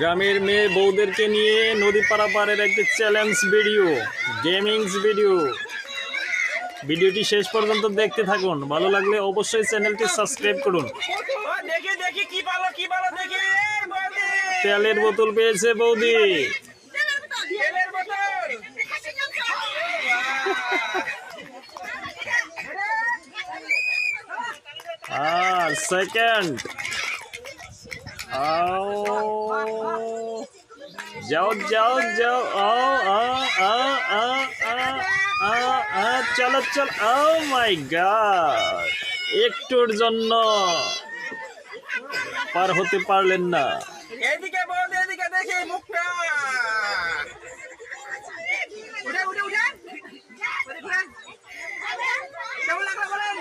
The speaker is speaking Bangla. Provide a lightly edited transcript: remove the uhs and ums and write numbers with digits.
গ্রামের মেয়ে বউদেরকে নিয়ে নদী পারাপারের একটি চ্যালেঞ্জ ভিডিও, গেমিংস ভিডিও। ভিডিওটি শেষ পর্যন্ত দেখতে থাকুন। ভালো লাগলে অবশ্যই চ্যানেলটি সাবস্ক্রাইব করুন। তেলের বোতল পেয়েছে বৌদি। সেকেন্ড যাও যাও যাও, চলো চলো। ও মাই গড, একটুর জন্য পার হতে পারলেন না। এদিকে বল, এদিকে দেখি মুখটা। উঠে উঠে উঠে কেমন লাগলো বলেন?